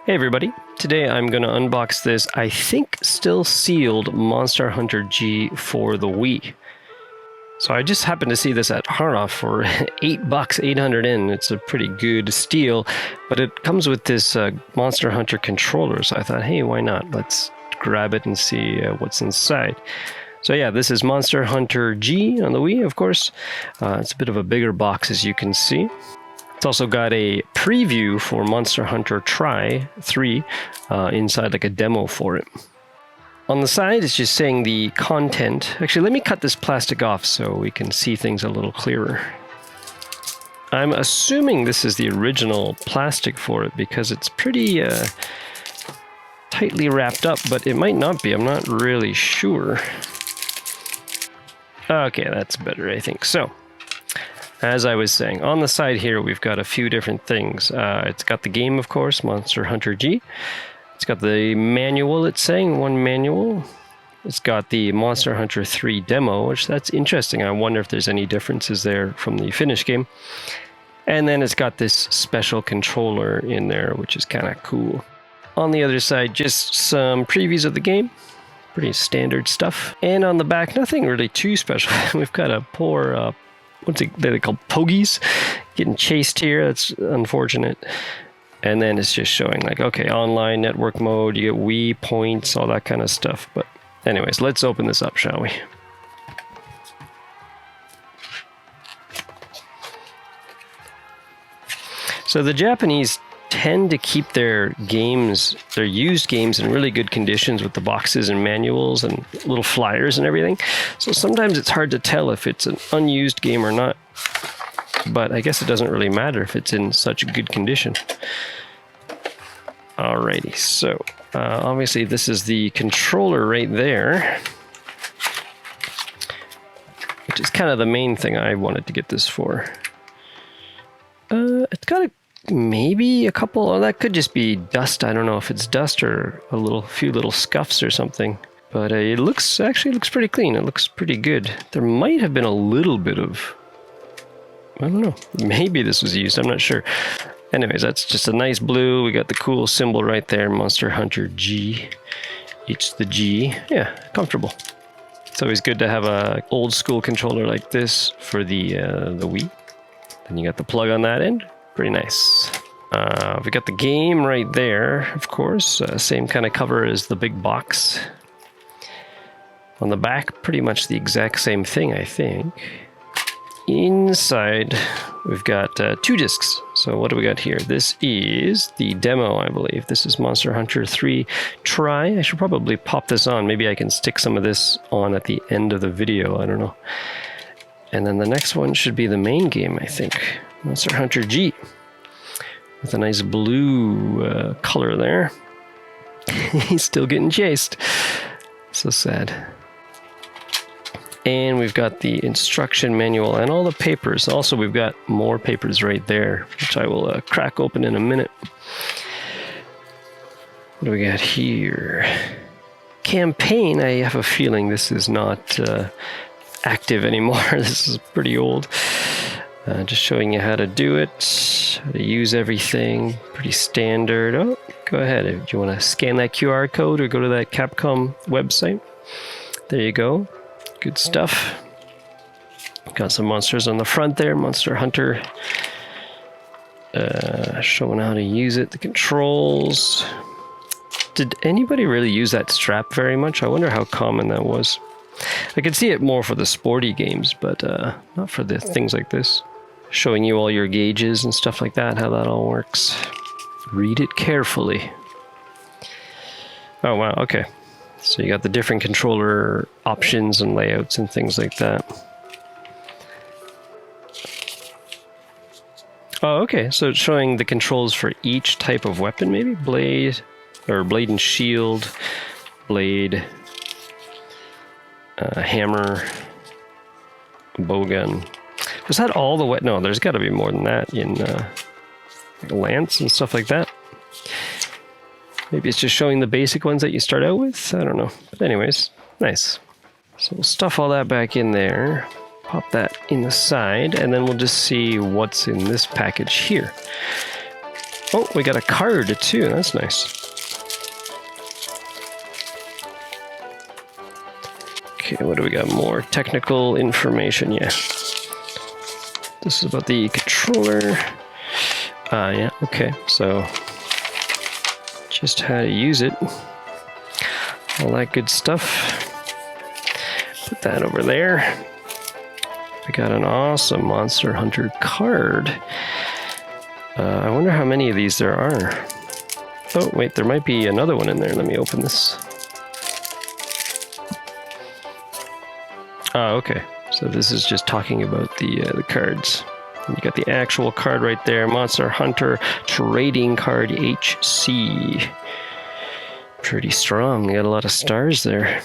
Hey everybody, today I'm going to unbox this, I think still sealed Monster Hunter G for the Wii. So I just happened to see this at Harnoff for $8, 800 in. It's a pretty good steal, but it comes with this Monster Hunter controller, so I thought, hey, why not? Let's grab it and see what's inside. So yeah, this is Monster Hunter G on the Wii, of course. It's a bit of a bigger box, as you can see. It's also got a preview for Monster Hunter Tri 3 inside, like a demo for it. On the side, it's just saying the content. Actually, let me cut this plastic off so we can see things a little clearer. I'm assuming this is the original plastic for it because it's pretty tightly wrapped up, but it might not be. I'm not really sure. Okay, that's better, I think. So, as I was saying, on the side here, we've got a few different things. It's got the game, of course, Monster Hunter G. It's got the manual, it's saying, one manual. It's got the Monster Hunter 3 demo, which that's interesting. I wonder if there's any differences there from the finished game. And then it's got this special controller in there, which is kind of cool. On the other side, just some previews of the game. Pretty standard stuff. And on the back, nothing really too special. We've got a poor... they're called pogies, getting chased here. That's unfortunate. And then it's just showing like, okay, online network mode, you get Wii points, all that kind of stuff. But anyways, let's open this up, shall we? So the Japanese tend to keep their games, their used games, in really good conditions with the boxes and manuals and little flyers and everything. So sometimes it's hard to tell if it's an unused game or not. But I guess it doesn't really matter if it's in such good condition. Alrighty, so obviously this is the controller right there, which is kind of the main thing I wanted to get this for. It's got maybe a couple, oh, that could just be dust. I don't know if it's dust or a few little scuffs or something. But it actually looks pretty clean. It looks pretty good. There might have been a little bit of, I don't know, maybe this was used, I'm not sure. Anyways, that's just a nice blue. We got the cool symbol right there, Monster Hunter G. It's the G. Yeah, comfortable. It's always good to have a old school controller like this for the Wii. Then you got the plug on that end. Pretty nice. We got the game right there, of course. Same kind of cover as the big box. On the back, pretty much the exact same thing, I think. Inside, we've got 2 discs. So what do we got here? This is the demo, I believe. This is Monster Hunter 3 Tri. I should probably pop this on. Maybe I can stick some of this on at the end of the video. I don't know. And then the next one should be the main game, I think. Monster Hunter G. With a nice blue color there. He's still getting chased. So sad. And we've got the instruction manual and all the papers. Also, we've got more papers right there, which I will crack open in a minute. What do we got here? Campaign. I have a feeling this is not active anymore. This is pretty old. Just showing you how to do it, how to use everything. Pretty standard. Oh, go ahead. If you want to scan that QR code or go to that Capcom website. There you go. Good stuff. Got some monsters on the front there. Monster Hunter. Showing how to use it. The controls. Did anybody really use that strap very much? I wonder how common that was. I could see it more for the sporty games, but not for the things like this. Showing you all your gauges and stuff like that, how that all works. Read it carefully. Oh, wow, okay. So you got the different controller options and layouts and things like that. Oh, okay, so it's showing the controls for each type of weapon, maybe? Blade, or blade and shield, blade, hammer, bowgun. Was that all the no, there's got to be more than that in lance and stuff like that. Maybe it's just showing the basic ones that you start out with. I don't know. But anyways, nice. So we'll stuff all that back in there. Pop that in the side, and then we'll just see what's in this package here. Oh, we got a card too. That's nice. Okay, what do we got? More technical information. Yeah. This is about the controller. Yeah, okay. So, just how to use it. All that good stuff. Put that over there. We got an awesome Monster Hunter card. I wonder how many of these there are. Oh, wait, there might be another one in there. Let me open this. Oh, okay. So this is just talking about the cards. And you got the actual card right there. Monster Hunter Trading Card HC. Pretty strong. You got a lot of stars there.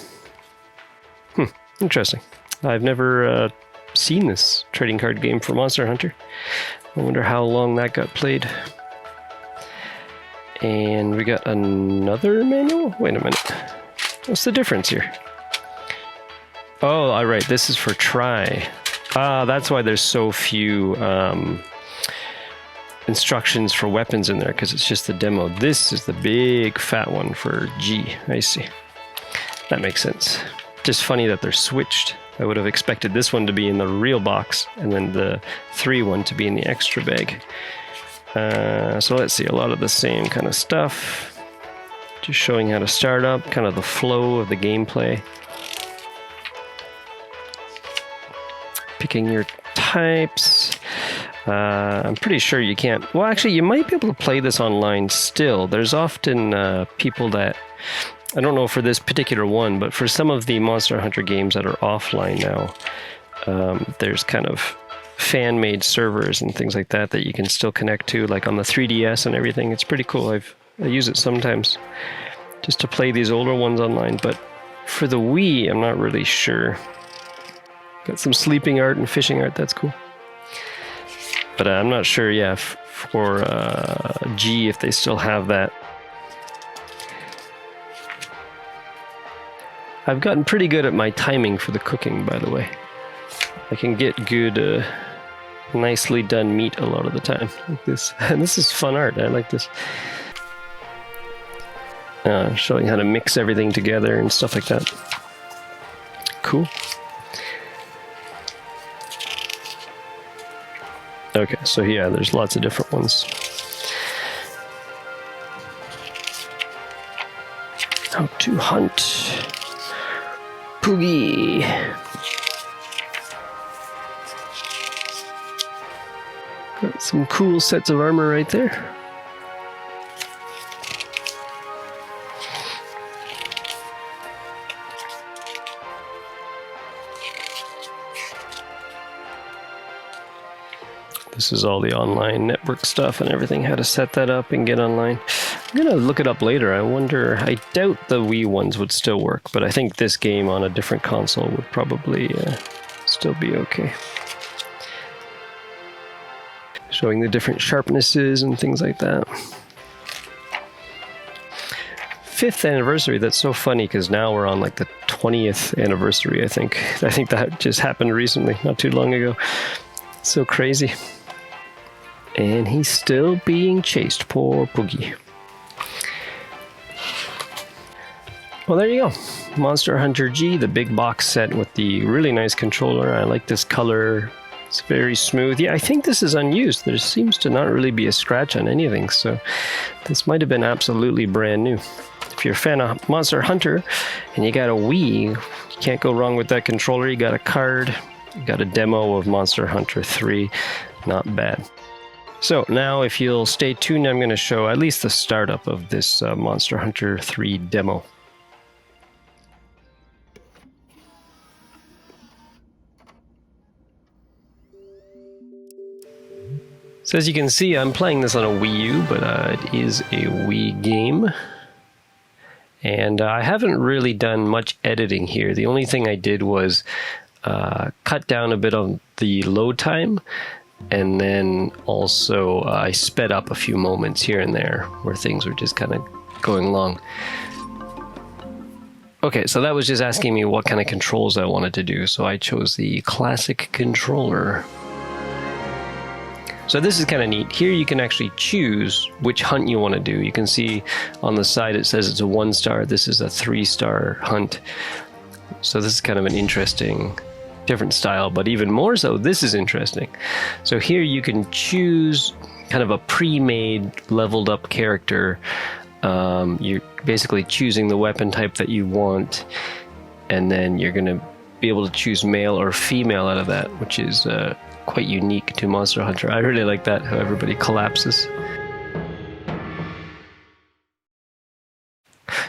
Interesting. I've never seen this trading card game for Monster Hunter. I wonder how long that got played. And we got another manual? Wait a minute. What's the difference here? Oh, all right. This is for try. That's why there's so few instructions for weapons in there, because it's just the demo. This is the big fat one for G. I see. That makes sense. Just funny that they're switched. I would have expected this one to be in the real box and then the 3 one to be in the extra bag. So let's see, a lot of the same kind of stuff. Just showing how to start up, kind of the flow of the gameplay. Picking your types. I'm pretty sure you can't... Well, actually, you might be able to play this online still. There's often people that... I don't know for this particular one, but for some of the Monster Hunter games that are offline now, there's kind of fan-made servers and things like that that you can still connect to, like on the 3DS and everything. It's pretty cool. I use it sometimes just to play these older ones online, but for the Wii, I'm not really sure. Got some sleeping art and fishing art. That's cool. But I'm not sure, yeah, for G, if they still have that. I've gotten pretty good at my timing for the cooking, by the way. I can get good, nicely done meat a lot of the time, like this. And this is fun art. I like this. Showing how to mix everything together and stuff like that. Cool. Okay, so yeah, there's lots of different ones. How to hunt. Poogie. Got some cool sets of armor right there. This is all the online network stuff and everything, how to set that up and get online. I'm gonna look it up later. I wonder, I doubt the Wii ones would still work, but I think this game on a different console would probably still be okay. Showing the different sharpnesses and things like that. 5th anniversary, that's so funny because now we're on like the 20th anniversary, I think. I think that just happened recently, not too long ago. So crazy. And he's still being chased, poor Poogie. Well, there you go. Monster Hunter G, the big box set with the really nice controller. I like this color. It's very smooth. Yeah, I think this is unused. There seems to not really be a scratch on anything, so this might have been absolutely brand new. If you're a fan of Monster Hunter and you got a Wii, you can't go wrong with that controller. You got a card, you got a demo of Monster Hunter 3. Not bad. So now if you'll stay tuned, I'm going to show at least the startup of this Monster Hunter 3 demo. So as you can see, I'm playing this on a Wii U, but it is a Wii game. And I haven't really done much editing here. The only thing I did was cut down a bit on the load time, and then also I sped up a few moments here and there where things were just kind of going long. Okay, so that was just asking me what kind of controls I wanted to do, so I chose the classic controller. So this is kind of neat. Here you can actually choose which hunt you want to do. You can see on the side it says it's a 1-star. This is a 3-star hunt. So this is kind of an interesting, different style, but even more so, this is interesting. So here you can choose kind of a pre-made, leveled up character. You're basically choosing the weapon type that you want, and then you're going to be able to choose male or female out of that, which is quite unique to Monster Hunter. I really like that, how everybody collapses.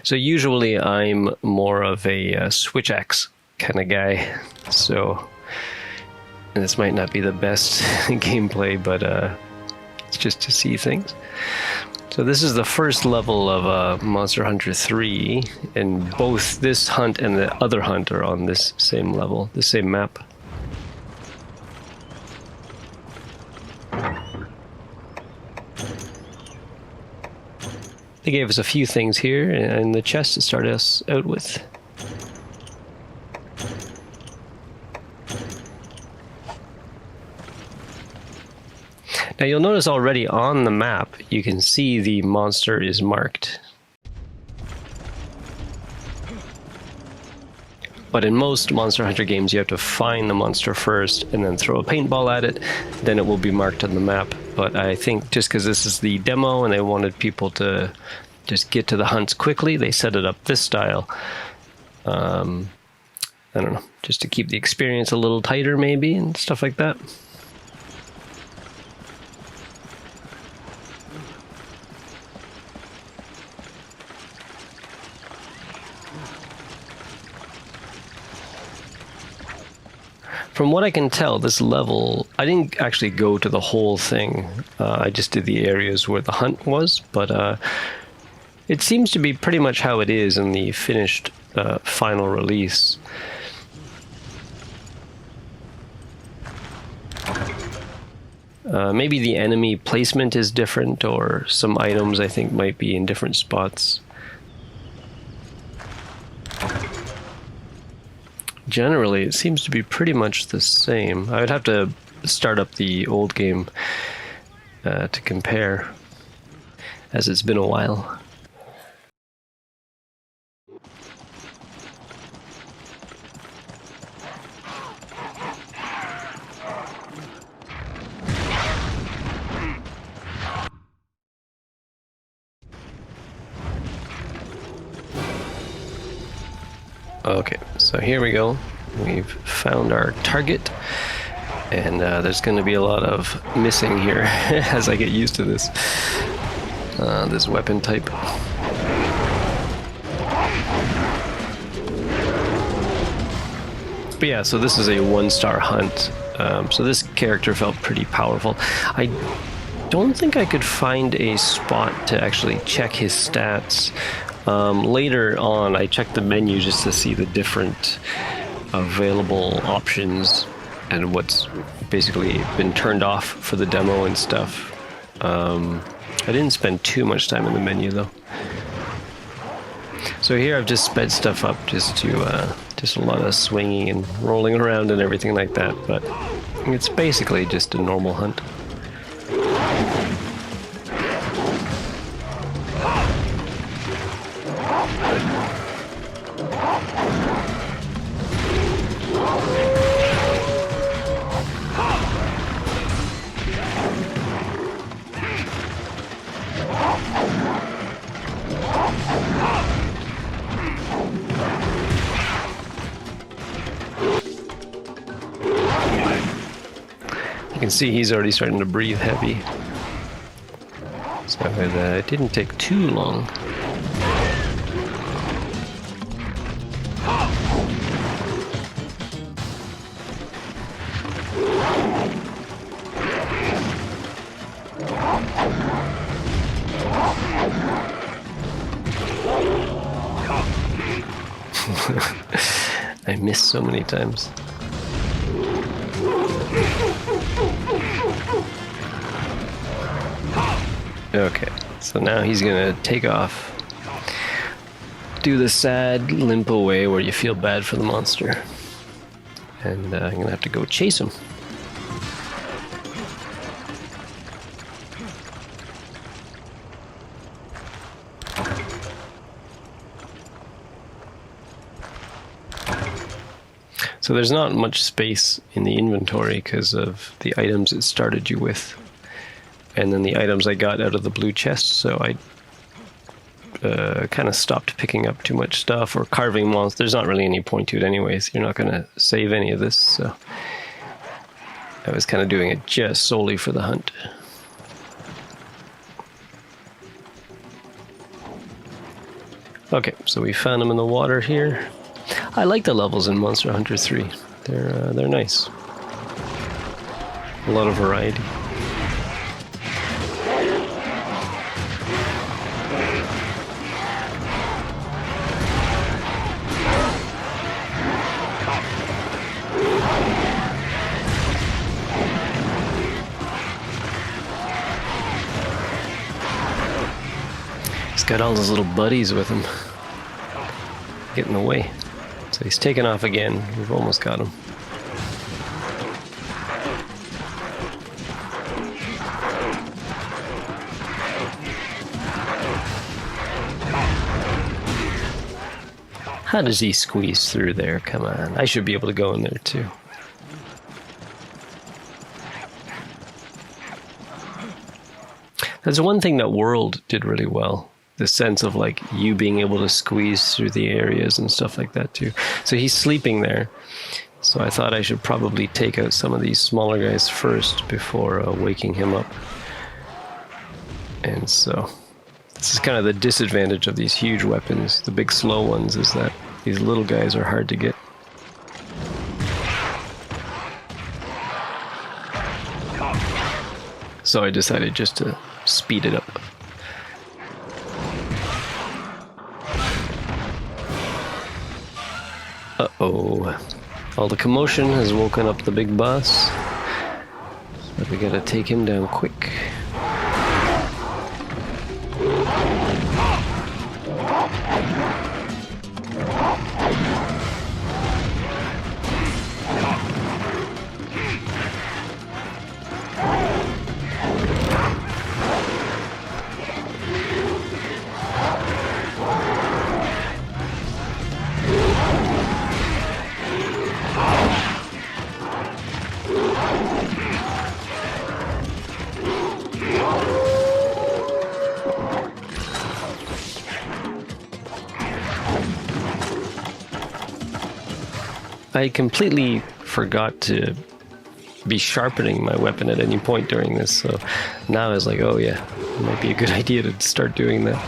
So usually I'm more of a switch axe kind of guy, so and this might not be the best gameplay, but it's just to see things. So this is the first level of Monster Hunter 3, and both this hunt and the other hunt are on this same level, the same map. They gave us a few things here in the chest to start us out with. Now you'll notice already on the map, you can see the monster is marked. But in most Monster Hunter games, you have to find the monster first and then throw a paintball at it, then it will be marked on the map. But I think just because this is the demo and they wanted people to just get to the hunts quickly, they set it up this style. I don't know, just to keep the experience a little tighter maybe and stuff like that. From what I can tell, this level, I didn't actually go to the whole thing. I just did the areas where the hunt was, but it seems to be pretty much how it is in the finished final release. Maybe the enemy placement is different, or some items I think might be in different spots. Generally, it seems to be pretty much the same. I would have to start up the old game to compare, as it's been a while. Okay, so here we go. We've found our target, and there's going to be a lot of missing here as I get used to this weapon type. But yeah, so this is a 1-star hunt. So this character felt pretty powerful. I don't think I could find a spot to actually check his stats. Later on, I checked the menu just to see the different available options and what's basically been turned off for the demo and stuff. I didn't spend too much time in the menu though. So here I've just sped stuff up just a lot of swinging and rolling around and everything like that, but it's basically just a normal hunt. You can see he's already starting to breathe heavy. So it didn't take too long. I missed so many times. Okay, so now he's gonna take off. Do the sad limp away where you feel bad for the monster. And I'm gonna have to go chase him. So there's not much space in the inventory because of the items it started you with. And then the items I got out of the blue chest, so I kind of stopped picking up too much stuff or carving monsters. There's not really any point to it anyways. You're not going to save any of this, so I was kind of doing it just solely for the hunt. Okay, so we found them in the water here. I like the levels in Monster Hunter 3. They're nice. A lot of variety. He's got all his little buddies with him. Getting away. So he's taken off again. We've almost got him. How does he squeeze through there? Come on. I should be able to go in there too. That's one thing that World did really well. The sense of like you being able to squeeze through the areas and stuff like that too. So he's sleeping there. So I thought I should probably take out some of these smaller guys first before waking him up. And so this is kind of the disadvantage of these huge weapons. The big slow ones is that these little guys are hard to get. So I decided just to speed it up. Uh-oh. All the commotion has woken up the big boss. But we gotta take him down quick. I completely forgot to be sharpening my weapon at any point during this, so now I was like, oh yeah, it might be a good idea to start doing that.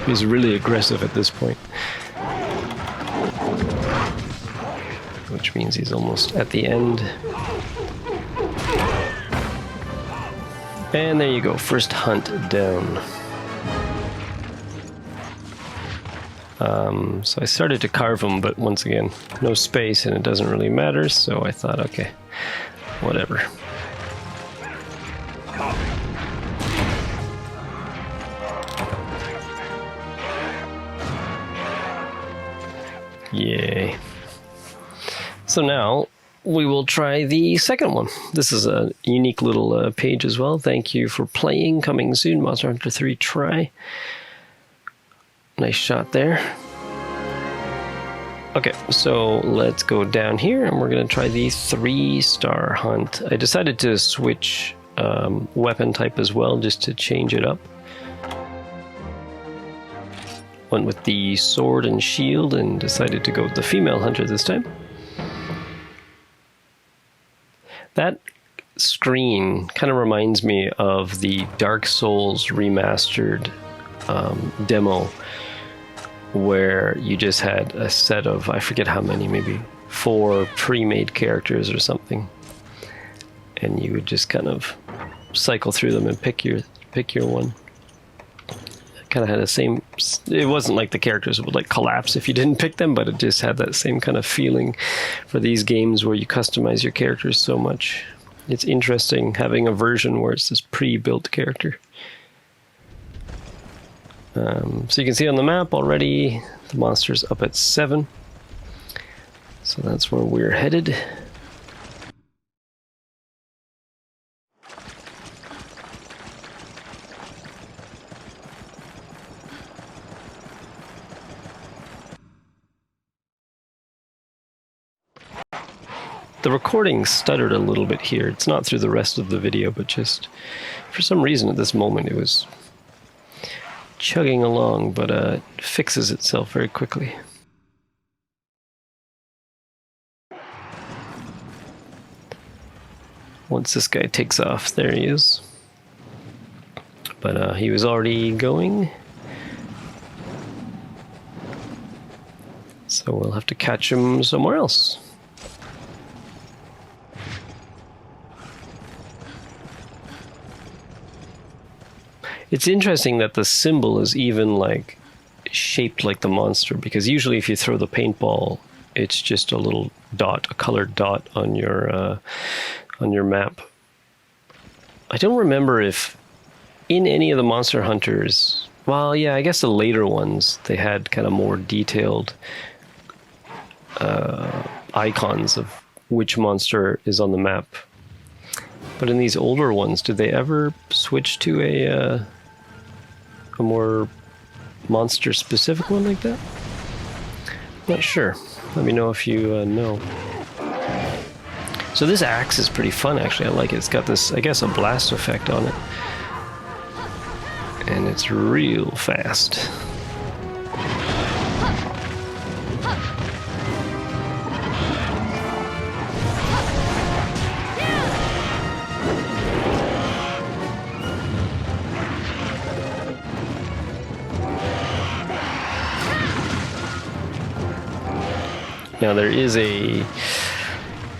He's really aggressive at this point, which means he's almost at the end. And there you go, first hunt down. So I started to carve him, but once again, no space and it doesn't really matter, so I thought, okay, whatever. Yay. So now we will try the second one. This is a unique little page as well. Thank you for playing. Coming soon, Monster Hunter 3 try. Nice shot there. Okay, so let's go down here and we're going to try the 3-star hunt. I decided to switch weapon type as well just to change it up. Went with the sword and shield and decided to go with the female hunter this time. That screen kind of reminds me of the Dark Souls remastered demo where you just had a set of, I forget how many, maybe 4 pre-made characters or something. And you would just kind of cycle through them and pick your one. Kind of had the same, it wasn't like the characters would like collapse if you didn't pick them, but it just had that same kind of feeling for these games where you customize your characters so much. It's interesting having a version where it's this pre-built character. So you can see on the map already the monster's up at 7. So that's where we're headed. The recording stuttered a little bit here. It's not through the rest of the video, but just for some reason at this moment it was chugging along, but it fixes itself very quickly. Once this guy takes off, there he is. But he was already going. So we'll have to catch him somewhere else. It's interesting that the symbol is even like shaped like the monster, because usually if you throw the paintball, it's just a little dot, a colored dot on your map. I don't remember if in any of the Monster Hunters, well, yeah, I guess the later ones, they had kind of more detailed icons of which monster is on the map. But in these older ones, did they ever switch to a more monster-specific one like that? Not sure. Let me know if you know. So this axe is pretty fun, actually. I like it. It's got this, I guess, a blast effect on it. And it's real fast. Now there is an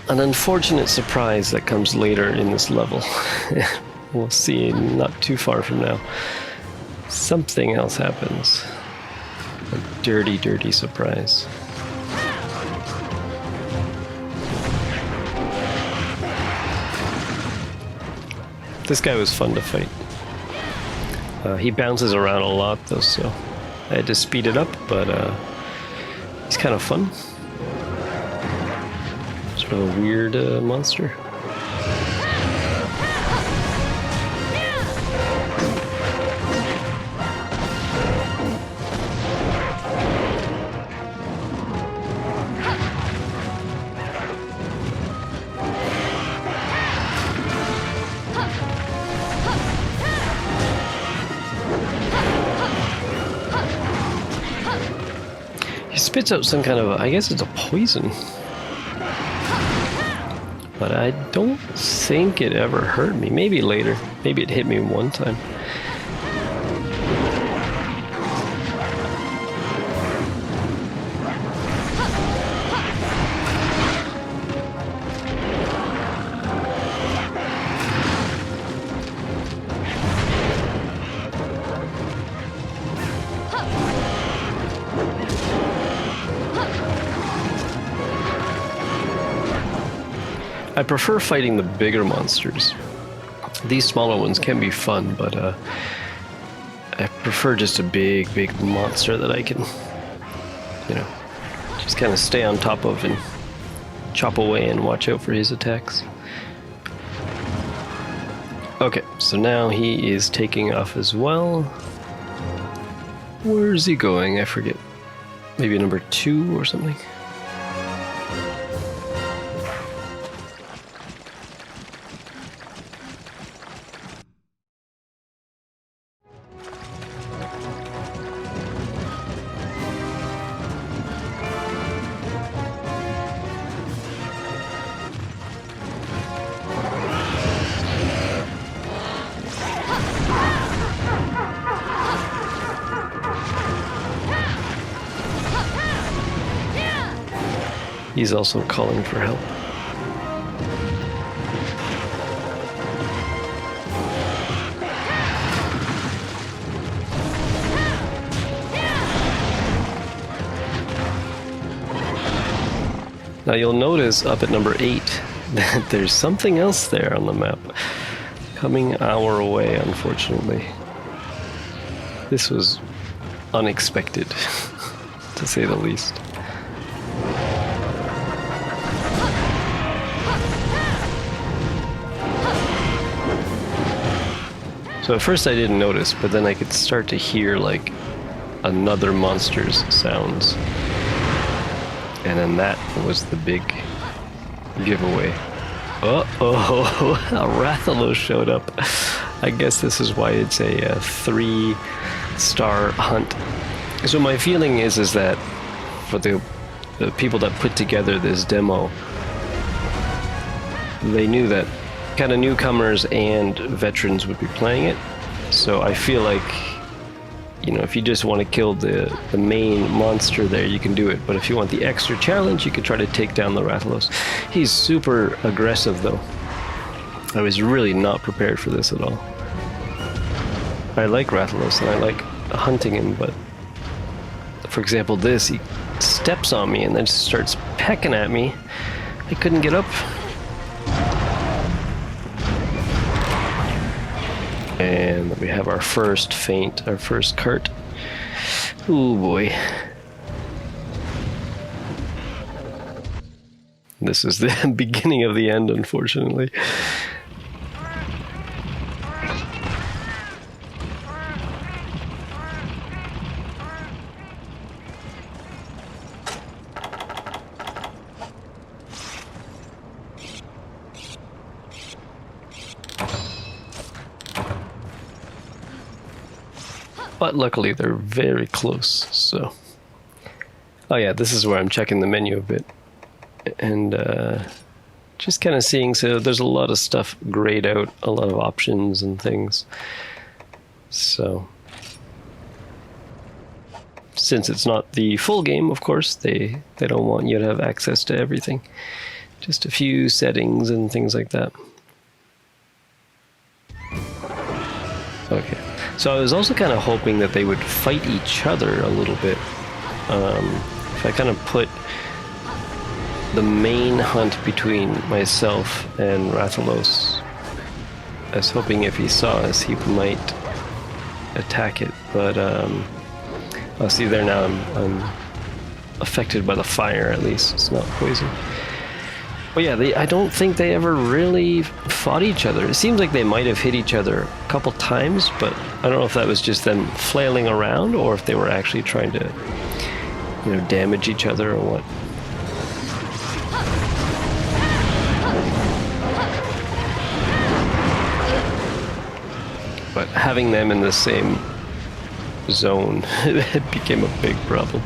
unfortunate surprise that comes later in this level. We'll see not too far from now. Something else happens. A dirty, dirty surprise. This guy was fun to fight. He bounces around a lot though, so I had to speed it up, but he's kind of fun. Sort of a weird monster. He spits out some kind of, I guess it's a poison. But I don't think it ever hurt me. Maybe later. Maybe it hit me one time. I prefer fighting the bigger monsters. These smaller ones can be fun, but I prefer just a big monster that I can, you know, just kind of stay on top of and chop away and watch out for his attacks. Okay, so now he is taking off as well. Where is he going? I forget. Maybe number 2 or something. He's also calling for help. Now you'll notice up at number 8 that there's something else there on the map coming our way, unfortunately. This was unexpected, to say the least. So at first I didn't notice, but then I could start to hear like another monster's sounds. And then that was the big giveaway. Uh-oh, a Rathalos showed up. I guess this is why it's a 3-star hunt. So my feeling is that for the people that put together this demo, they knew that kind of newcomers and veterans would be playing it. So I feel like, you know, if you just want to kill the main monster there, you can do it. But if you want the extra challenge, you could try to take down the Rathalos. He's super aggressive, though. I was really not prepared for this at all. I like Rathalos and I like hunting him, but for example, this, he steps on me and then just starts pecking at me. I couldn't get up. And we have our first feint, our first cart. Oh boy. This is the beginning of the end, unfortunately. But luckily they're very close, so... Oh yeah, this is where I'm checking the menu a bit. And just kind of seeing, so there's a lot of stuff grayed out, a lot of options and things. So... Since it's not the full game, of course, they don't want you to have access to everything. Just a few settings and things like that. Okay. So I was also kind of hoping that they would fight each other a little bit. If I kind of put the main hunt between myself and Rathalos, I was hoping if he saw us, he might attack it. But I'll see there now. I'm affected by the fire, at least. It's not poison. But yeah, I don't think they ever really fought each other. It seems like they might have hit each other a couple times, but I don't know if that was just them flailing around or if they were actually trying to, you know, damage each other or what. But having them in the same zone, it became a big problem.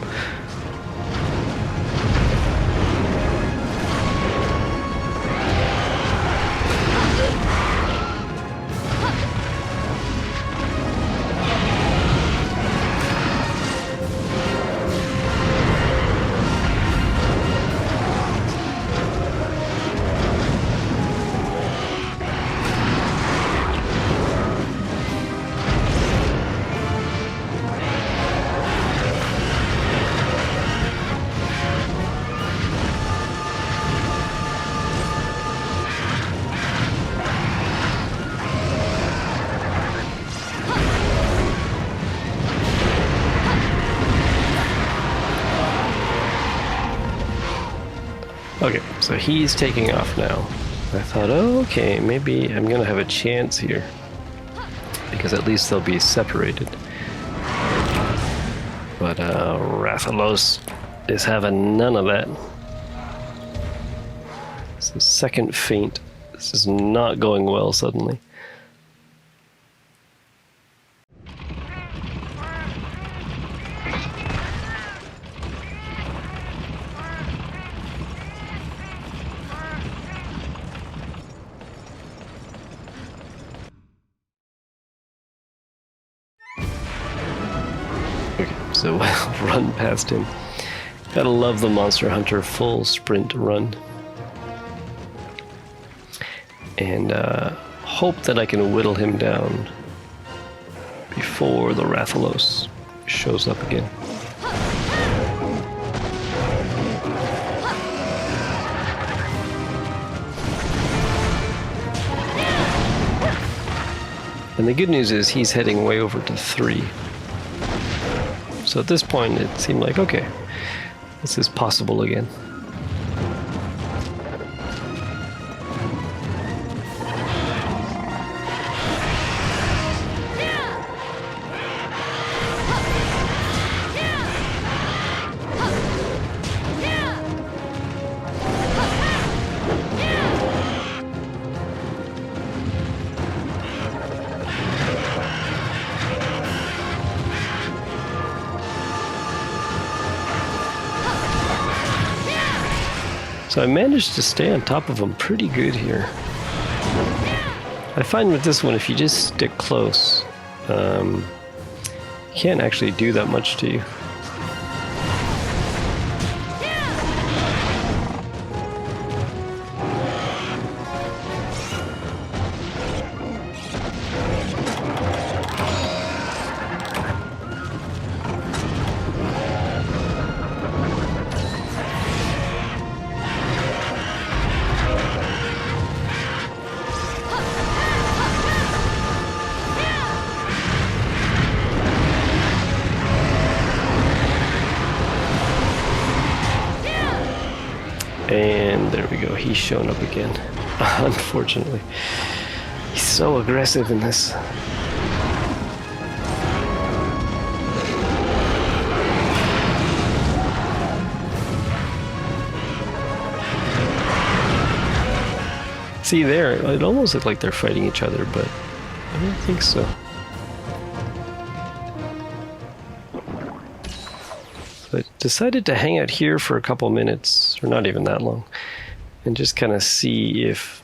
Okay, so he's taking off now. I thought, oh, okay, maybe I'm gonna have a chance here. Because at least they'll be separated. But Rathalos is having none of that. It's the second feint. This is not going well suddenly. So I'll run past him. Gotta love the Monster Hunter full sprint run. And hope that I can whittle him down before the Rathalos shows up again. And the good news is he's heading way over to 3. So at this point, it seemed like, okay, this is possible again. So I managed to stay on top of them pretty good here. I find with this one, if you just stick close, you can't actually do that much to you. And there we go, he's shown up again. Unfortunately. He's so aggressive in this. See there, it almost looked like they're fighting each other, but I don't think so. So I decided to hang out here for a couple minutes, or not even that long, and just kind of see if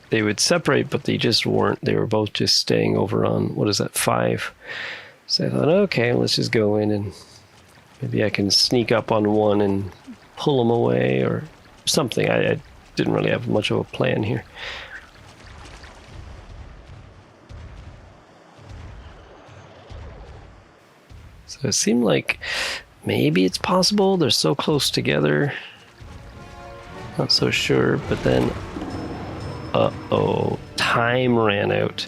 they would separate, but they just weren't. They were both just staying over on, what is that, 5. So I thought, okay, let's just go in and maybe I can sneak up on one and pull them away or something. I didn't really have much of a plan here. So it seemed like maybe it's possible. They're so close together. Not so sure, but then, uh-oh, time ran out.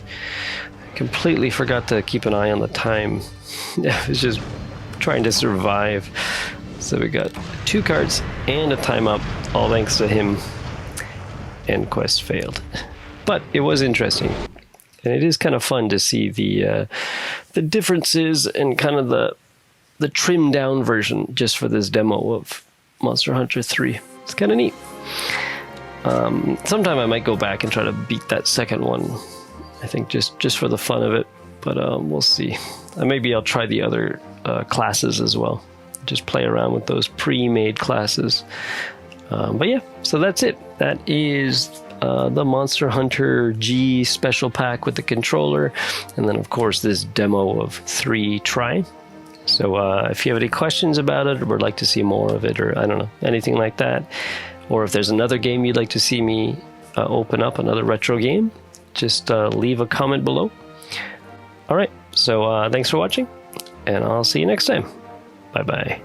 I completely forgot to keep an eye on the time. I was just trying to survive. So we got 2 cards and a time up, all thanks to him. And quest failed. But it was interesting. And it is kind of fun to see the differences and kind of the trimmed down version just for this demo of Monster Hunter 3. It's kind of neat. Sometime I might go back and try to beat that second one. I think just for the fun of it. But we'll see. Maybe I'll try the other classes as well. Just play around with those pre-made classes. But yeah, so that's it. That is the Monster Hunter G special pack with the controller. And then, of course, this demo of 3 Try. So if you have any questions about it or would like to see more of it or, I don't know, anything like that, or if there's another game you'd like to see me open up, another retro game, just leave a comment below. All right, so thanks for watching, and I'll see you next time. Bye-bye.